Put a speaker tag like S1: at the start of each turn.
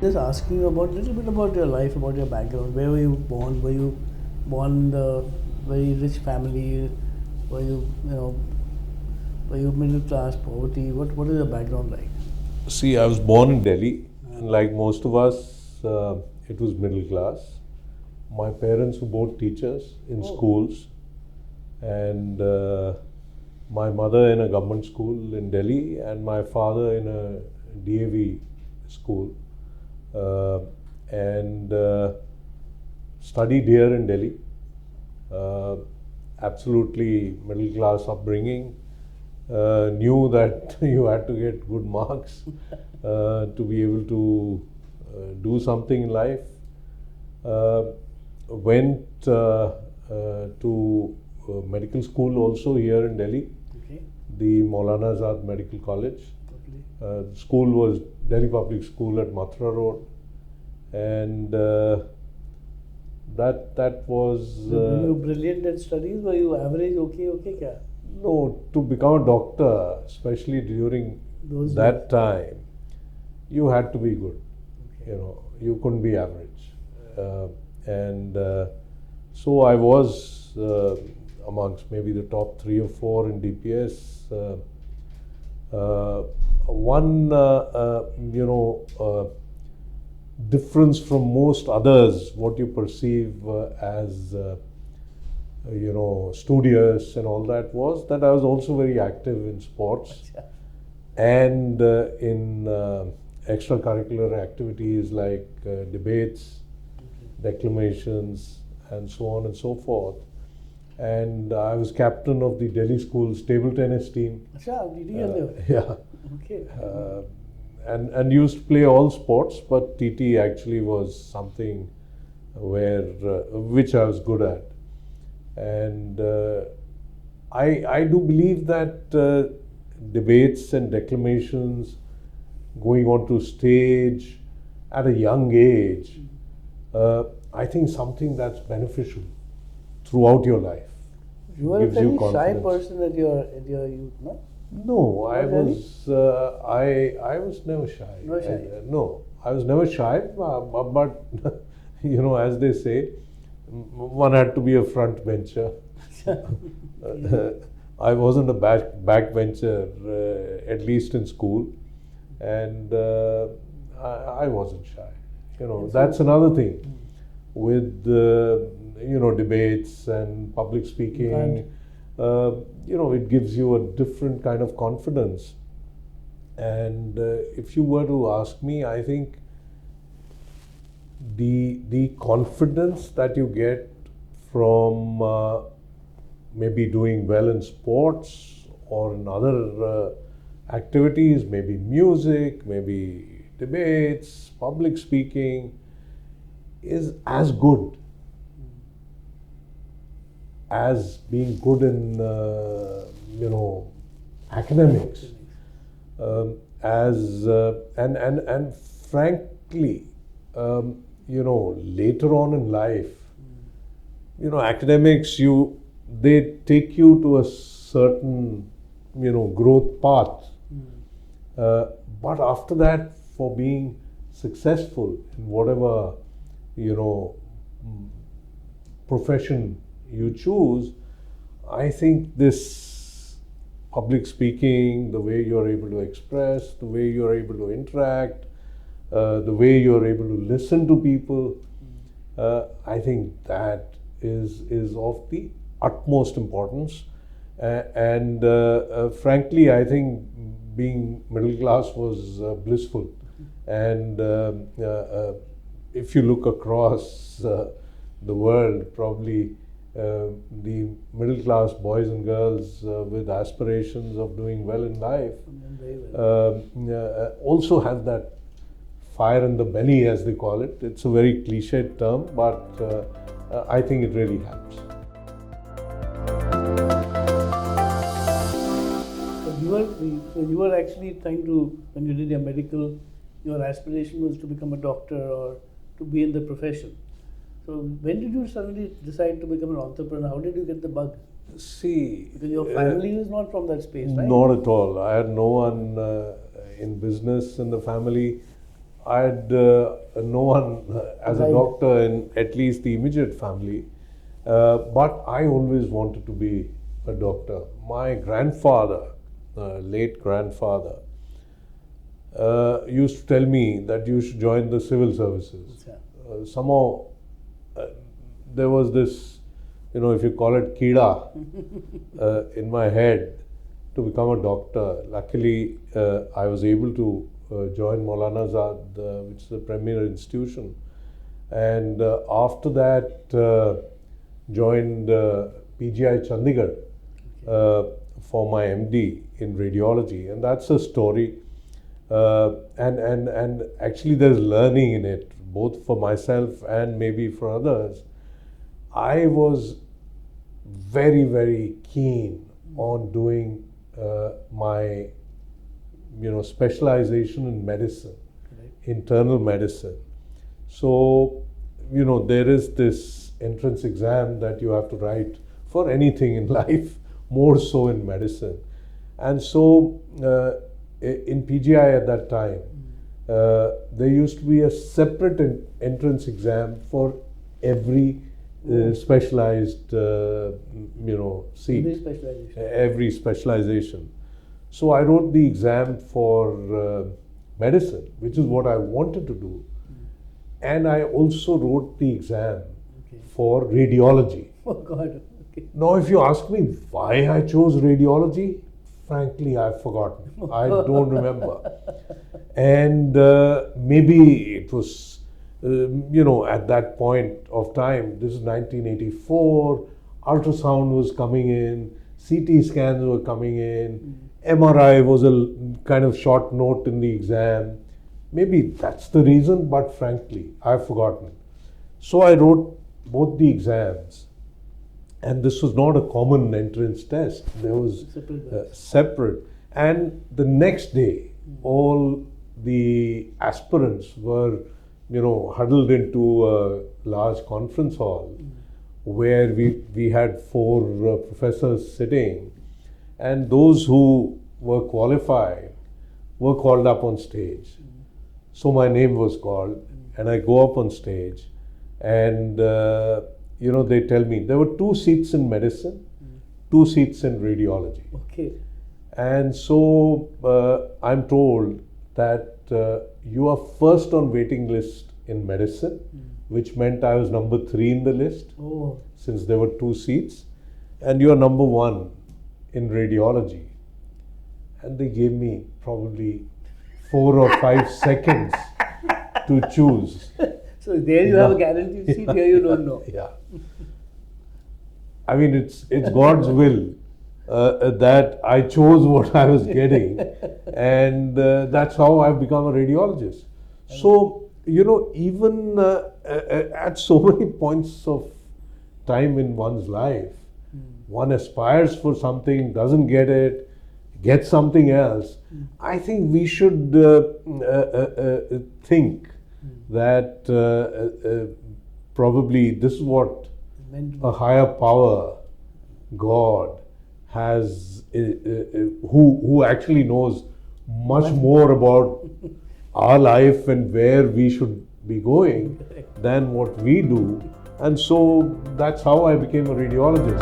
S1: just asking you about little bit about your life, about your background. Where were you born? Were you born in a very rich family? Were you middle class, poverty? What is your background like?
S2: See, I was born in Delhi, and like most of us, it was middle class. My parents were both teachers in schools, and my mother in a government school in Delhi, and my father in a DAV school, and studied here in Delhi. Absolutely middle class upbringing. Knew that you had to get good marks to be able to do something in life. Went to medical school also here in Delhi,
S1: Okay.
S2: the Maulana Azad Medical College.
S1: Lovely.
S2: The school was Delhi Public School at Mathura Road, and that was.
S1: Were you brilliant at studies? Were you average? Okay, kya?
S2: No, to become a doctor, especially during
S1: Those
S2: that time, you had to be good.
S1: Okay.
S2: You know, you couldn't be average. And so I was amongst maybe the top 3 or 4 in DPS. One, difference from most others, what you perceive as studious and all that, was that I was also very active in sports and in extracurricular activities like debates, declamations, and so on and so forth. And I was captain of the Delhi School's table tennis team.
S1: Acha, did you know?
S2: Yeah.
S1: Okay.
S2: And used to play all sports, but TT actually was something which I was good at. And I do believe that debates and declamations, going onto stage at a young age, I think something that's beneficial throughout your life.
S1: You were a
S2: Gives you
S1: very shy
S2: confidence.
S1: person at your youth, no?
S2: No, I
S1: really?
S2: was I was never shy.
S1: Not shy?
S2: No, I was never shy. But as they say, one had to be a front bencher. I wasn't a backbencher, at least in school, and I wasn't shy. That's another thing with debates and public speaking. It gives you a different kind of confidence. And if you were to ask me, I think the confidence that you get from maybe doing well in sports or in other activities, maybe music, maybe debates, public speaking, is as good as being good in academics. And frankly, later on in life, academics, they take you to a certain growth path. But after that, for being successful in whatever profession you choose, I think this public speaking, the way you're able to express, the way you're able to interact, the way you're able to listen to people, I think that is of the utmost importance. And frankly, I think being middle class was blissful. And if you look across the world, probably the middle class boys and girls with aspirations of doing well in life
S1: Very well.
S2: also have that fire in the belly, as they call it. It's a very cliched term, but I think it really helps.
S1: You were actually trying to, when you did your medical, your aspiration was to become a doctor or to be in the profession. So when did you suddenly decide to become an entrepreneur? How did you get the bug?
S2: See,
S1: Because your family is not from that space, right?
S2: not at all. I had no one in business in the family. I had no one as a
S1: Right.
S2: doctor in at least the immediate family. But I always wanted to be a doctor. My grandfather, late grandfather, used to tell me that you should join the civil services.
S1: Yeah.
S2: Somehow there was this, if you call it kida, in my head to become a doctor. Luckily, I was able to join Maulana Azad, which is a premier institution. And after that, joined PGI Chandigarh for my MD in radiology. And that's a story. And actually there's learning in it, both for myself and maybe for others. I was very, very keen on doing my specialization in medicine,
S1: Right.
S2: internal medicine. So there is this entrance exam that you have to write for anything in life, more so in medicine. And so in PGI at that time, there used to be a separate entrance exam for every specialized, seat.
S1: Very specialization.
S2: Every specialization. So I wrote the exam for medicine, which is what I wanted to do. And I also wrote the exam
S1: Okay.
S2: for radiology.
S1: Oh God. Okay.
S2: Now, if you ask me why I chose radiology, frankly, I've forgotten. I don't remember. And maybe it was, at that point of time, this is 1984, ultrasound was coming in, CT scans were coming in, MRI was a kind of short note in the exam. Maybe that's the reason, but frankly, I've forgotten. So I wrote both the exams. And this was not a common entrance test. There was separate. And the next day, all the aspirants were, huddled into a large conference hall where we had 4 professors sitting. And those who were qualified were called up on stage. So my name was called, and I go up on stage, and they tell me there were 2 seats in medicine, 2 seats in radiology.
S1: Okay.
S2: And so I'm told that you are first on waiting list in medicine, which meant I was number 3 in the list,
S1: Oh.
S2: since there were 2 seats, and you are number 1 in radiology. And they gave me probably 4 or 5 seconds to choose.
S1: So there you have a guaranteed seat, here you don't know.
S2: Yeah. I mean, it's God's will that I chose what I was getting, and that's how I've become a radiologist. So, even at so many points of time in one's life, one aspires for something, doesn't get it, gets something else. I think we should think that probably this is what a higher power, God, has, who actually knows much more about our life and where we should be going than what we do. And so that's how I became a radiologist.